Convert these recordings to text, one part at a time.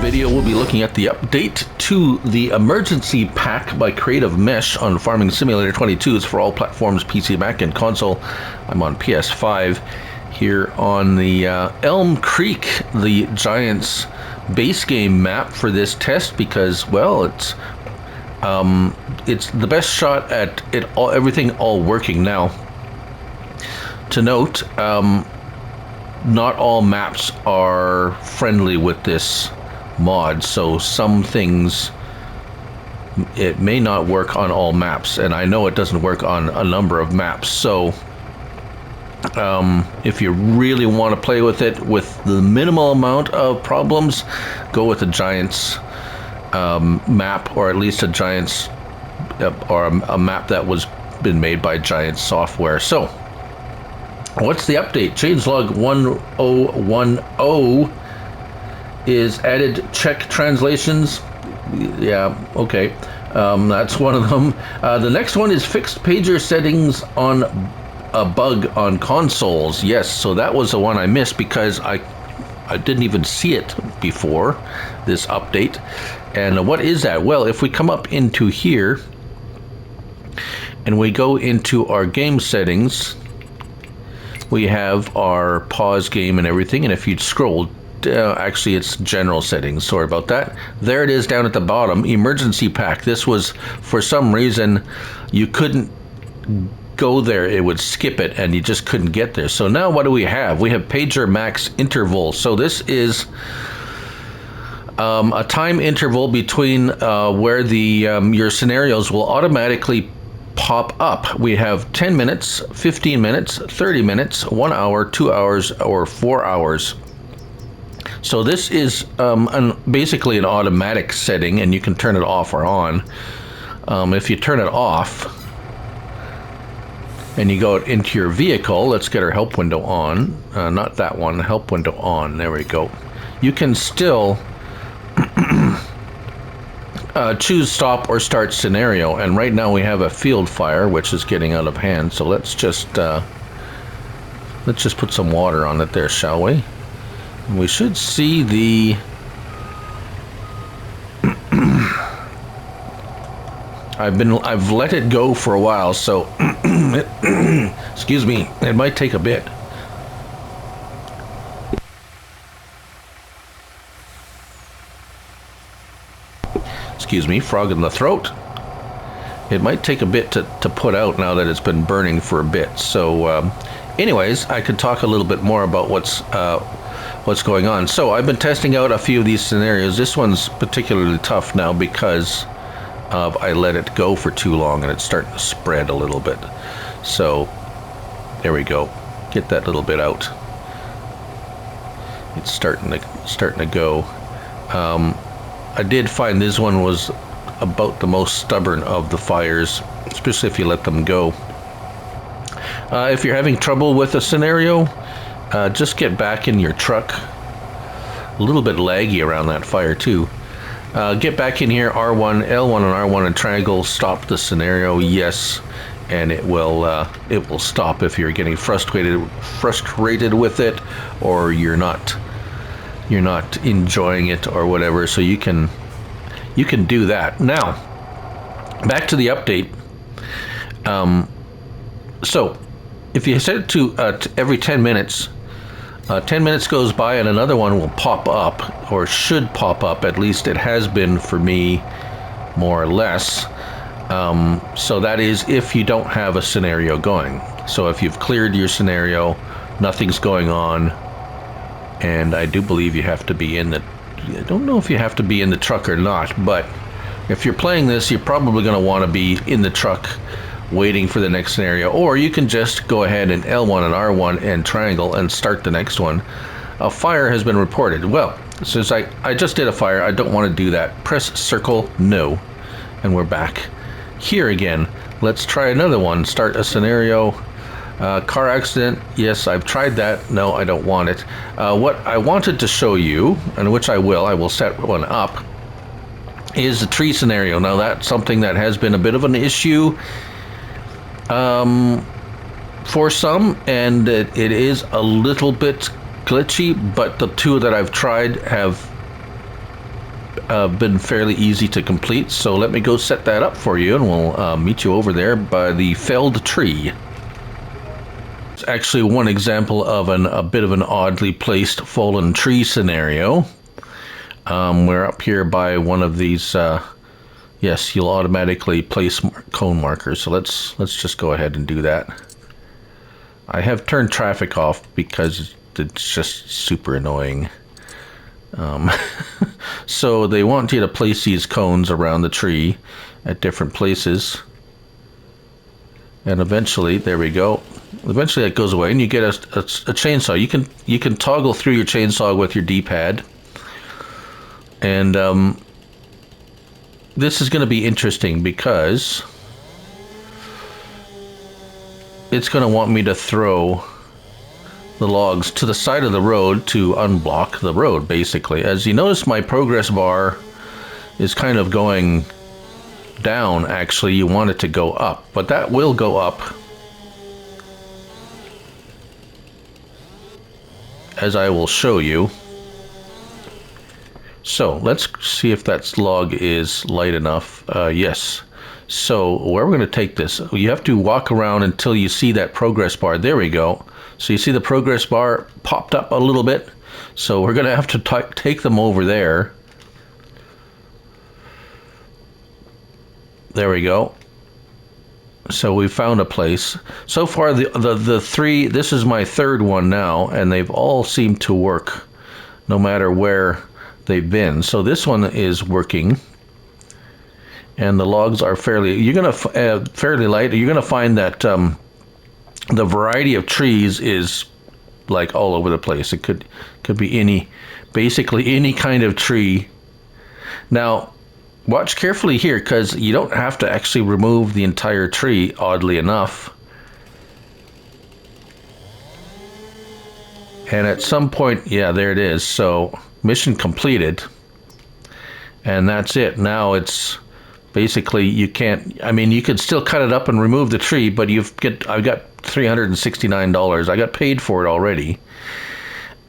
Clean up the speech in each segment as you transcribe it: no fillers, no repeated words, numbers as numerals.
video, we'll be looking at the update to the emergency pack by Creative Mesh on Farming Simulator 22. It's for all platforms, PC, Mac, and console. I'm on PS5 here on the Elm Creek, the Giants base game map for this test because, well, it's the best shot at everything all working now. To note, not all maps are friendly with this mod, so some things it may not work on all maps, and I know it doesn't work on a number of maps. So if you really want to play with it with the minimal amount of problems, go with the Giants map, or at least a Giants or a map that was been made by Giants software. So what's the update? Changelog 1.0.1.0 is added Czech translations. Yeah, okay. That's one of them. The next one is fixed pager settings on a bug on consoles. Yes, so that was the one I missed because I didn't even see it before this update. And what is that? Well, if we come up into here and we go into our game settings, we have our pause game and everything, and if you'd scroll, actually it's general settings, sorry about that. There it is down at the bottom, emergency pack. This was, for some reason, you couldn't go there, it would skip it, and you just couldn't get there. So now what do we have? We have pager max interval. So this is a time interval between where your scenarios will automatically pop up. We have 10 minutes, 15 minutes, 30 minutes, 1 hour, 2 hours, or 4 hours. So this is basically an automatic setting, and you can turn it off or on. If you turn it off and you go into your vehicle, let's get our help window on. Not that one, help window on. There we go. You can still choose stop or start scenario, and right now we have a field fire which is getting out of hand, so let's just put some water on it there, shall we? And we should see the I've let it go for a while, so excuse me, it might take a bit. Excuse me, frog in the throat. It might take a bit to put out now that it's been burning for a bit. So anyways, I could talk a little bit more about what's going on. So I've been testing out a few of these scenarios. This one's particularly tough now because I let it go for too long and it's starting to spread a little bit. So there we go. Get that little bit out. It's starting to go. I did find this one was about the most stubborn of the fires, especially if you let them go. If you're having trouble with a scenario, just get back in your truck. A little bit laggy around that fire too. Get back in here, R1, L1 and R1 and triangle, stop the scenario, yes, and it will stop if you're getting frustrated with it, or you're not enjoying it or whatever. So you can do that. Now back to the update. So if you set it to every 10 minutes, 10 minutes goes by and another one will pop up, or should pop up, at least it has been for me, more or less. So that is if you don't have a scenario going. So if you've cleared your scenario, nothing's going on, and I do believe you have to be in the, I don't know if you have to be in the truck or not, but if you're playing this, you're probably going to want to be in the truck waiting for the next scenario, or you can just go ahead and L1 and R1 and triangle and start the next one. A fire has been reported. Well, since I just did a fire, I don't want to do that. Press circle, no, and we're back here again. Let's try another one. Start a scenario. Car accident, yes, I've tried that. No, I don't want it. What I wanted to show you, and which I will set one up, is the tree scenario. Now that's something that has been a bit of an issue for some, and it is a little bit glitchy, but the two that I've tried have been fairly easy to complete. So let me go set that up for you, and we'll meet you over there by the felled tree. It's actually one example of a bit of an oddly placed fallen tree scenario. We're up here by one of these. Yes, you'll automatically place cone markers. So let's just go ahead and do that. I have turned traffic off because it's just super annoying. So they want you to place these cones around the tree at different places. And eventually, there we go. Eventually that goes away and you get a chainsaw. You can toggle through your chainsaw with your D-pad. And this is going to be interesting because it's going to want me to throw the logs to the side of the road to unblock the road, basically. As you notice, my progress bar is kind of going down. Actually, you want it to go up, but that will go up as I will show you. So let's see if that log is light enough. Yes. So where we're going to take this, you have to walk around until you see that progress bar. There we go. So you see the progress bar popped up a little bit. So we're going to have to take them over there. There we go. So we found a place. So far the three, this is my third one now, and they've all seemed to work no matter where they've been. So this one is working, and the logs are fairly light. You're gonna find that the variety of trees is like all over the place. It could be basically any kind of tree. Now watch carefully here, because you don't have to actually remove the entire tree, oddly enough. And at some point, yeah, there it is. So mission completed, and that's it. Now it's basically, you can't, I mean, you could still cut it up and remove the tree, but I've got $369. I got paid for it already.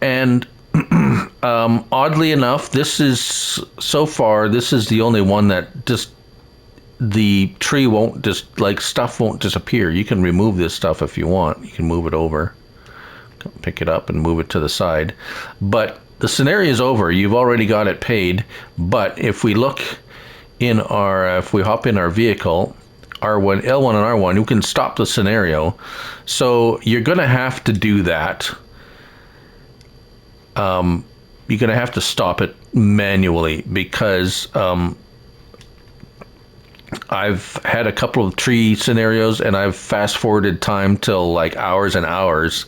And oddly enough, this is the only one that just, the tree won't just, like, stuff won't disappear. You can remove this stuff if you want. You can move it over, pick it up and move it to the side. But the scenario is over. You've already got it paid. But if we look in if we hop in our vehicle, L1 and R1, you can stop the scenario. So you're going to have to do that. You're going to have to stop it manually, because I've had a couple of tree scenarios and I've fast forwarded time till like hours and hours,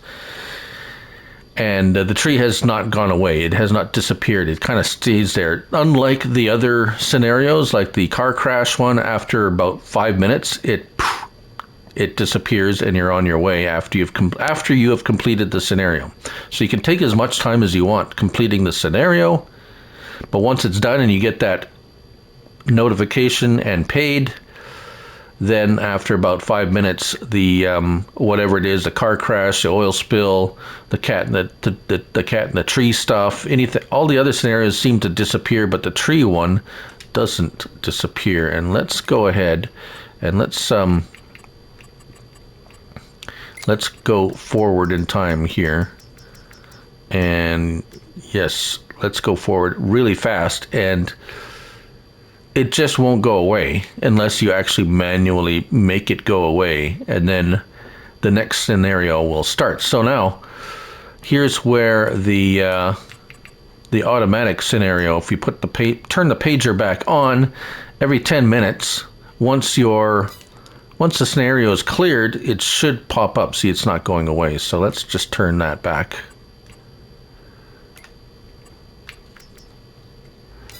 and the tree has not gone away. It has not disappeared. It kind of stays there. Unlike the other scenarios, like the car crash one, after about 5 minutes, it disappears and you're on your way after you have completed the scenario. So you can take as much time as you want completing the scenario, but once it's done and you get that notification and paid, then after about 5 minutes, the whatever it is, the car crash, the oil spill, the cat and the tree stuff, anything, all the other scenarios seem to disappear, but the tree one doesn't disappear. And let's go ahead and let's go forward in time here. And yes, let's go forward really fast, and it just won't go away unless you actually manually make it go away, and then the next scenario will start. So now here's where the automatic scenario, if you put turn the pager back on every 10 minutes, once the scenario is cleared, it should pop up. See, it's not going away. So let's just turn that back.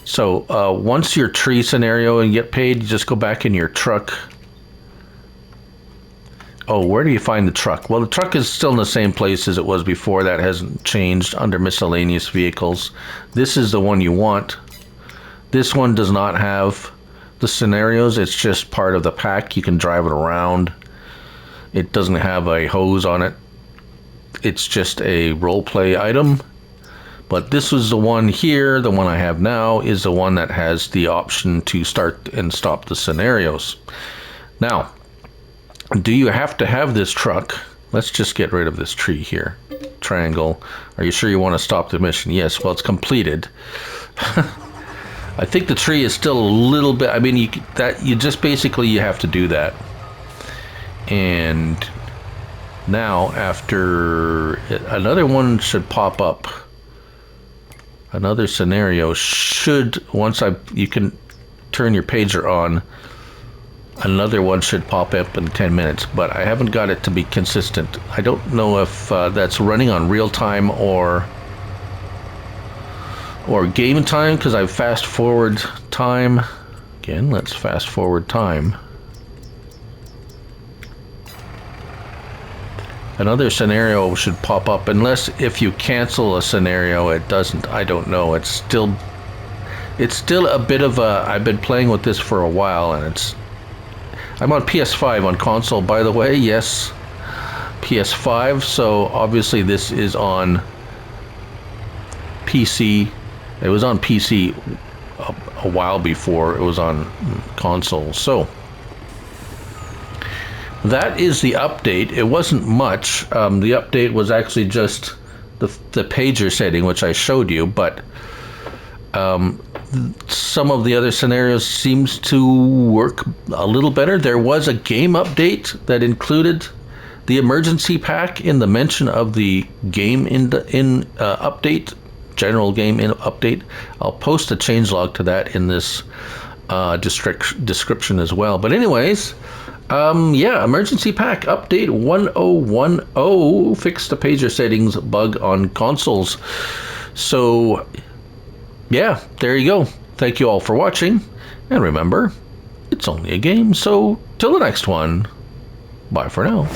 So once your tree scenario and you get paid, you just go back in your truck. Oh, where do you find the truck? Well, the truck is still in the same place as it was before. That hasn't changed, under miscellaneous vehicles. This is the one you want. This one does not have the scenarios. It's just part of the pack. You can drive it around. It doesn't have a hose on it. It's just a role play item. But this was the one here, the one I have now, is the one that has the option to start and stop the scenarios. Now, do you have to have this truck? Let's just get rid of this tree here. Triangle. Are you sure you want to stop the mission? Yes, well, it's completed. I think the tree is still a little bit, I mean, you just basically, you have to do that. And now, after another one should pop up. Another scenario should, once you can turn your pager on, another one should pop up in 10 minutes, but I haven't got it to be consistent. I don't know if that's running on real time or game time, because I fast forward time. Again, let's fast forward time. Another scenario should pop up, unless if you cancel a scenario, it doesn't. I don't know. It's still a bit of a, I've been playing with this for a while, and I'm on PS5 on console, by the way. Yes, PS5. So obviously this is on PC. It was on PC a while before it was on console. So that is the update. It wasn't much. The update was actually just the pager setting, which I showed you, but some of the other scenarios seems to work a little better. There was a game update that included the emergency pack in the mention of the game in update, general game in update. I'll post a changelog to that in this description as well. But anyways, yeah, emergency pack update 1.0.1.0 fixed the pager settings bug on consoles. So yeah, there you go. Thank you all for watching, and remember, it's only a game, so till the next one, bye for now.